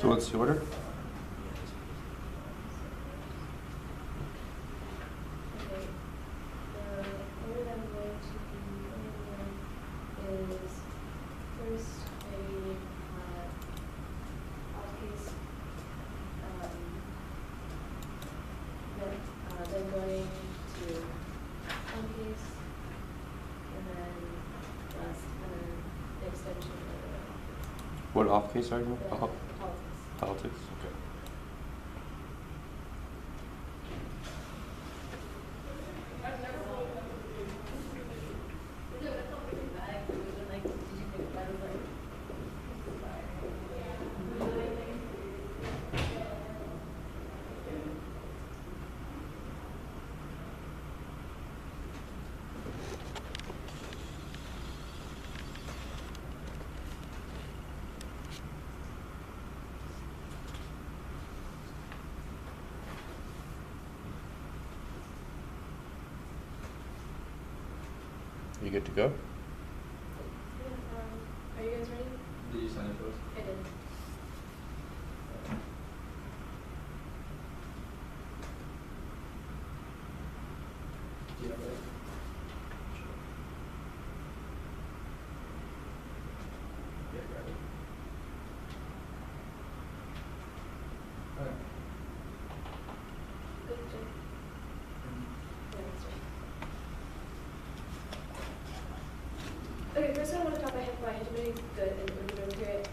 So what's the order? Okay, the order that I'm going to be putting in is first a off case, then going to on case, and then last the extension of the off case. What off case argument? The politics. Politics. Okay. You good to go? Are you guys ready? Did you sign it first? I did. Yeah, right. Yeah, grab it. Okay. Good, Jim. Yeah, that's right. Okay, first I want to talk about why hegemony is good and we're going to hear it.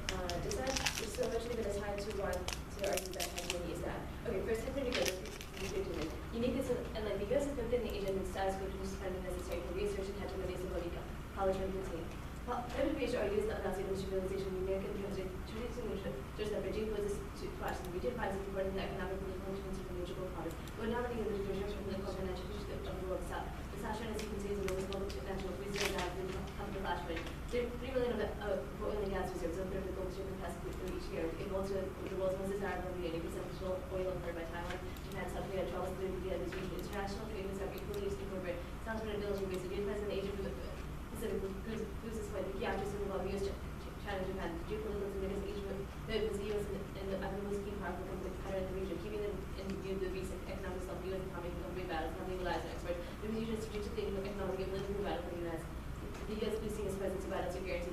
Does that, so eventually going to tie to why, to argue that hegemony is bad. Okay, first hegemony good is uniqueness and like the US is within the Asian status quo to finding necessary for research and hegemony is symbolic college contain. Education or use of Nazi industrialization in American traditional just that Beijing poses to clash the region finds it important in economic and political and mutual powers. But not only in the construction from the culture and education of the world south. The Sasha, as you can see, is the lowest global national reserve that has come to flash rate. There are 3 million of oil and gas reserves, a third of the global shipment capacity for each year. It goes to the world's most desirable and 80% of oil imported by Taiwan, Japan, South Korea, Charles, the this region. International treaties have equally used to incorporate sounds from a diligent ways. The US and Asia Pacific who's this way, the key actors in the world, US, China, Japan, geopolitical significance, Asia, the US and the most key powerful competitor in the region, keeping them in view the recent economic stuff, the US economy become great battles, not legalized and expert. The region is strategically economic and political battle for the US. The US boosting its presence to battle security in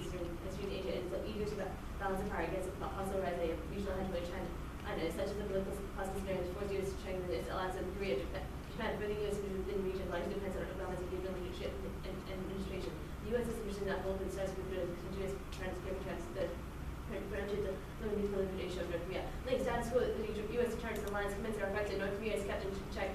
Asia and so eager to balance the power against the hostile rise of regional hegemony China. Such as the political cost scenarios forced US to strengthen its alliance with Korea, Japan, for the US within the region largely depends on balance of capability, leadership, and administration. The US is interested in that both in starts with the continuous trends that prevented the limited proliferation of North Korea. Like status quo, the US returns to alliance commenced are affected. North Korea is kept in check.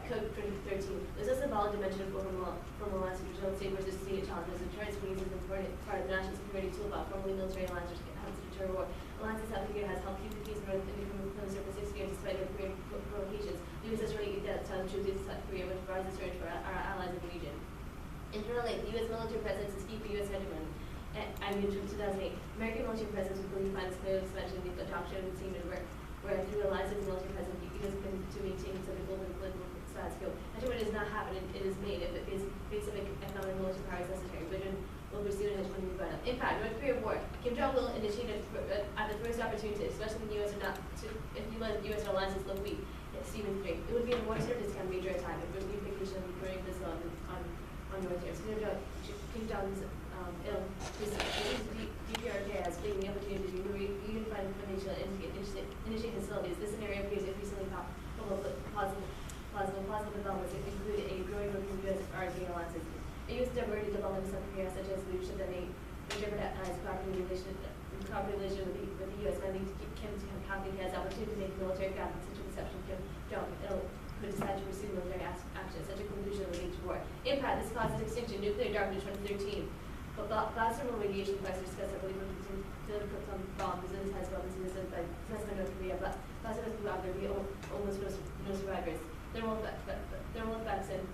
Code 2013. There's a symbolic dimension of formal alliance which don't say versus state challenges. Deterrence means is important part of the national security toolbox. Formally military alliance which helps to deter war. Alliance in South Korea has helped keep the peace in North India from for 6 years despite North Korean provocations. The US has really tell the truth in South Korea, which provides a search for our allies in the region. Internally, the US military presence is key for US hegemony. I mean, in 2008, American military presence was believed by the clear expansion of the adoption of the team and work, where through alliances and military presence, the US can to maintain some global and political status quo. Hegemony does not happen, it is made. If it is basic economic and military power is necessary, vision will pursue in hegemony by now. In fact, North Korea war, Kim Jong-il initiated at the first opportunity, especially when the US are not, if the US alliances look weak, Stephen 3. It would be a more service kind of major attack if there was unification of Korean missile on North Korea. So Kim Jong-il's this DPRK as being the opportunity to unify information and initiate facilities. This scenario appears increasingly plausible developments include a growing group of US RD alliances. A US diverted development in South Korea such as leadership that may jeopardize cooperative relation with the US, and lead to Kim's company has the opportunity to make military graphics such a conception Kim Jong-il could decide to pursue military action. Such a conclusion will lead to war. Impact, this causes extinction, nuclear darkness 2013. But blast thermal radiation effects are discussed, I believe, from some bombs, resistance has bombs resisted by North Korea, but blast thermal throughout there will be almost no survivors. Thermal effects and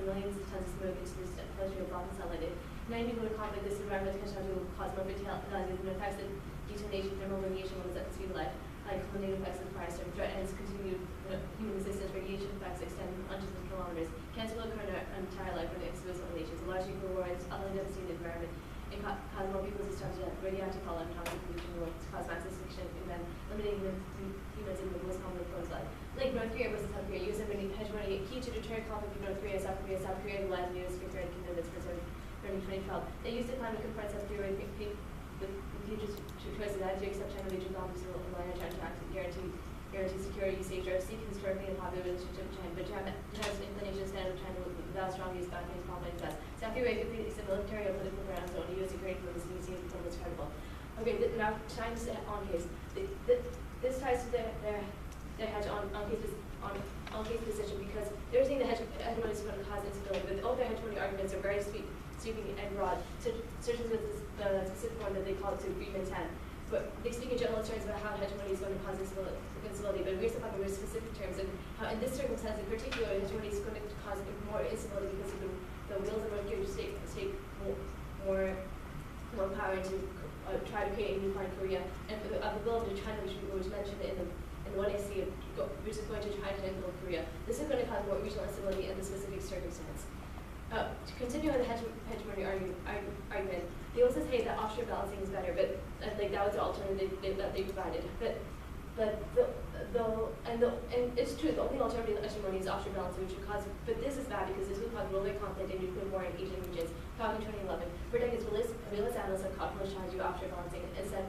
millions of tons of smoke into this industrial block and sunlight. In any nuclear conflict, this environmental catastrophe will cause more fatalities and effects of detonation, thermal radiation levels at the speed of light. Culminating effects of the fire storm threat and its continued human resistance. Radiation effects extend hundreds of kilometers. Cancer will occur in our entire life when exposed to radiation. So largely for war, it's utterly devastating the environment and cause more people to starve to death. where you have to follow atomic conclusion rules to cause mass extinction and then eliminating humans in the most common forms like North Korea versus South Korea. U.S. hegemony key to deter conflict with North Korea, South Korea, the last news for Thread Kingdom that's preserved during 2012. They used to plan to confront South Korea with future choices that to accept China major bombs and rely on China to guarantee security, safety, or seek historically and popular relationship with China. But China's inclination to stand with China without strong use back in its conflict best. South Korea completely a military or political grounds on U.S. security for this new scene from this credible. Okay, now China's on case. This ties to their on case position because they're saying the hegemony is going to cause instability, but all their hegemony arguments are very sweeping and broad, such as with the specific one that they call it to Agreement 10. But they speak in general terms about how hegemony is going to cause instability, but we're talking about specific terms and how in this circumstance in particular, hegemony is going to cause more instability because of the wheels of North Korea take more power to try to create a unified Korea, and the ability of China, which was mentioned in what I see, which is going to try to build Korea. This is going to cause more regional instability in the specific circumstance. To continue with the hegemony argument, they also say that offshore balancing is better, but like that was the alternative that they provided. And it's true, the only alternative to hegemony is offshore balancing, which would cause, but this is bad because this would cause worldwide conflict and nuclear war in Asian regions. Talking 2011, for decades, realist analysts have called for China to do offshore balancing and said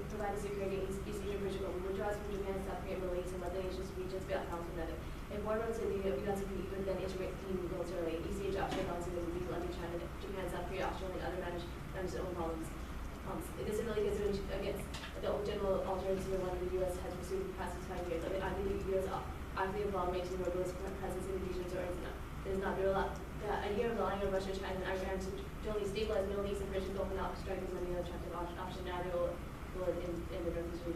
providing security in East Asian region withdraws from Japan, South Korea, Middle East, and other Asian regions without balancing another. If one runs in the U.S. would then integrate the militarily, East Asia offshore balancing would be level China, Japan, South Korea, Australia, and other manage their own problems. This really goes against the general alternative to the one the U.S. has pursued in the past 5 years. I think the U.S. actively involved maintaining a robust presence in the regions or is not real. The idea of relying on Russia, China, and Iran to only stabilize Middle East and Persian Gulf and not strike as many attractive option neither will in the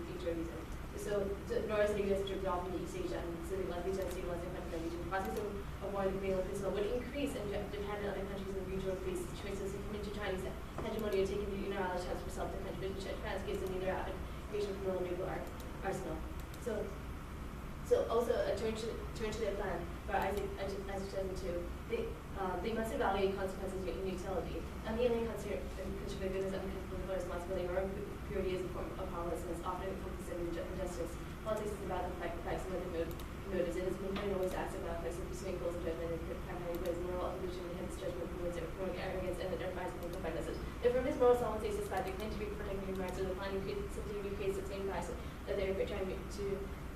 future reason. So nor is the U.S. to withdraw from East Asia and Pacific likely to stabilize the country region. The process of war in the Korean Peninsula would increase and Japan and other countries in the region would face choices to commit to Chinese hegemony or taking the unilateral steps for self-defense, which Japan gives them neither application for military arsenal. So also turn to their plan, but as it doesn't too, they must evaluate consequences of utility. And the alien consider goodness and political responsibility or purity is a form of powerlessness, often encompassing injustice. Politics is about the effects of other motives. It has been always asked about effects of pursuing goals and judgment and primarily ways moral evolution and hence judgment promotes arrogance and enterprise and simplified message. If from his moral solvency society they claim to be protecting human rights or the plan simply recreates the same bias that they're trying to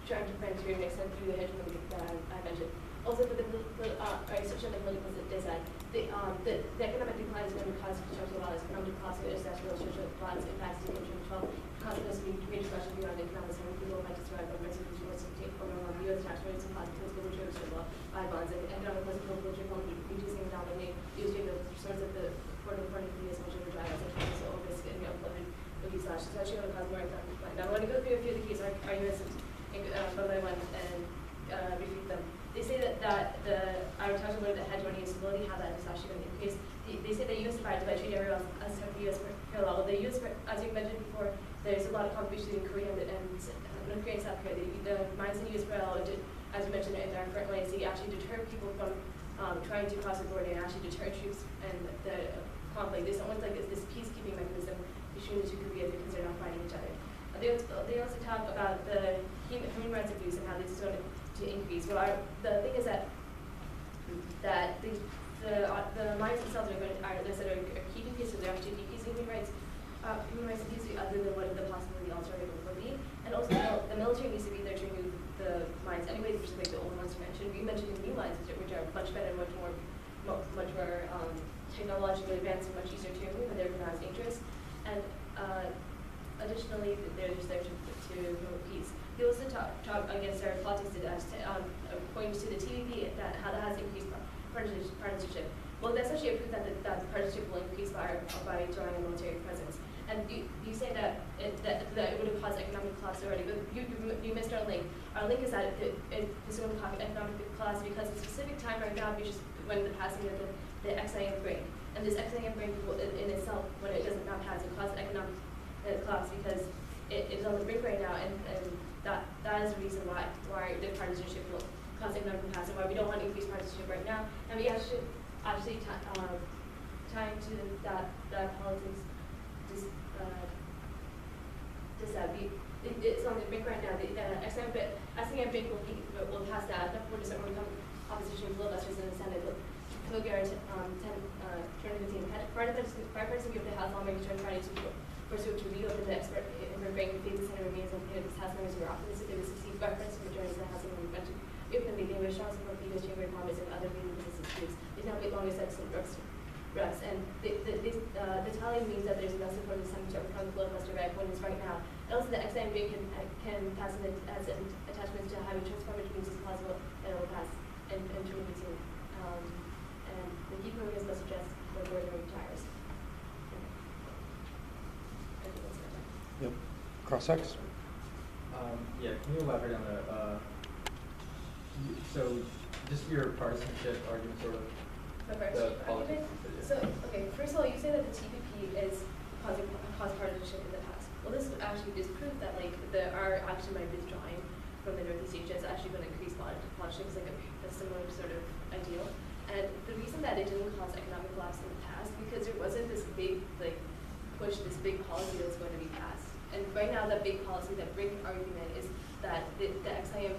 prevent to an extent through the hegemony that I mentioned. Also, for the social and political design, the economic decline is going to cause structural violence, economic costs, international social violence, impacts to the 12, consequences of major pressure beyond economics, and people might describe the rest of the world to take over on U.S. tax rates and political returns law by bonds, and economic political reducing economically, using the source of the foreign the U.S. culture to drive us into so risk and unemployment will be slashed. So actually going to cause more economic decline. Now, I want to go through a few of the keys arguments one by one and refute them. They say that I talked about the hegemony and stability, how that is actually going to increase. They say the U.S. divided by treaty everyone else as the U.S. parallel. The U.S., as you mentioned before, there's a lot of competition between Korea and North Korea and South Korea. The mines in U.S. parallel, as you mentioned in our current ways, they actually deter people from trying to cross the border and actually deter troops and the conflict. There's almost like this peacekeeping mechanism between the two Koreas because they're not fighting each other. They also talk about the human rights abuse and how this is going to increase. Well, the thing is that the mines themselves are keeping pace, so they're actually decreasing human rights abuse other than what the possibility alternative would be. And also the military needs to be there to remove the mines anyways, which is like the old ones you mentioned. We mentioned the new mines, which are much better, much more technologically advanced and much easier to remove, and they're not as dangerous. And additionally, they're just there to promote peace. They also talk against our politics pointing to the TVP how that has increased partisanship. Well, that's actually a proof that the partisanship will increase by drawing a military presence. And you say that it would have caused economic collapse already, but you missed our link. Our link is that this will cause economic collapse because the specific time right now, which is when the passing of the XIM break. And this XIM break in itself, when it doesn't now pass, it causes economic collapse because it is on the brink right now, and that is the reason why the partisanship will cause economic collapse and why we don't want to increase partisanship right now. And we actually tie into that politics it's on the brink right now. The XIM brink will pass that. Not for December, will become opposition filibusters in the Senate. Kilgore, 2015, bipartisan group of the House lawmakers turned Friday to pursue to reopen the expert immigrant phase. The Senate remains on the House members who are optimistic they will succeed. Bipartisan majority in the House and convention. If the meeting with strong support for U.S. Chamber of Commerce and other leading business groups, there's now long as excellent reps. And the tally means that there's enough support in the Senate to overcome the filibuster by opponents right now. And also the XIM can pass as attachments to having transformative means as possible, and it will pass in 2015. And the key programs must suggest when Gordon retires. Yep. Cross-ex? Yeah, can you elaborate on the, so just your partisanship argument, sort of, the politics? So, okay, first of all, you say that the TPP is causing partisanship in the past. Well, this actually disproves that, like, our action by withdrawing from the Northeast region is actually going to increase partisanship, is like a similar sort of ideal. And the reason that it didn't cause economic collapse in the past, because there wasn't this big, like, push, this big policy that was going to be passed. And right now, that big policy, that big argument is that the XIM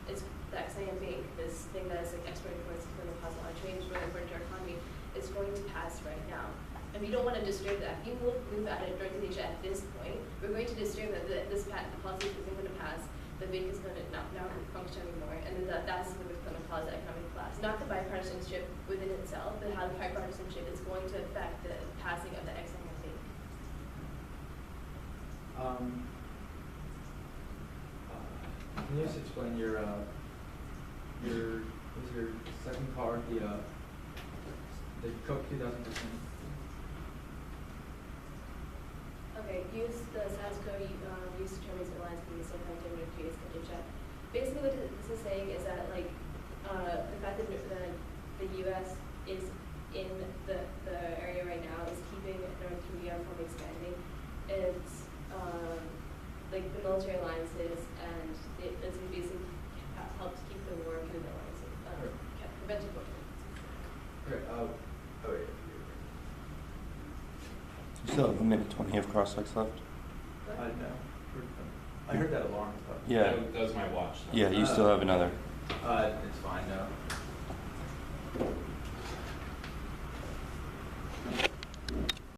is the XIM bank, this thing that is like export imports, is going to cause a lot of change, really important to our economy, is going to pass right now. And we don't want to disturb that. We will move out of North Asia at this point. We're going to disturb that the policy isn't going to pass. The bank is going to not function anymore, and then that's what is going to cause the economic collapse. Not the bipartisanship within itself, but how the bipartisanship is going to affect the passing of the XIM bank. Can you just explain your second card, the Coke 2015? Okay, use the status quo, use determines reliance on the same kind of creates schedule check. Basically what this is saying is that, like, the fact that the U.S. is in the area right now is keeping North Korea from expanding. It's like the military alliances, and it's basically helped keep the war kind of alliances, prevented war. Okay, wait. You still have a minute 20 of cross-ex left? No. I heard that alarm stuff. Yeah. That was my watch. Yeah, you still have another. It's fine, no.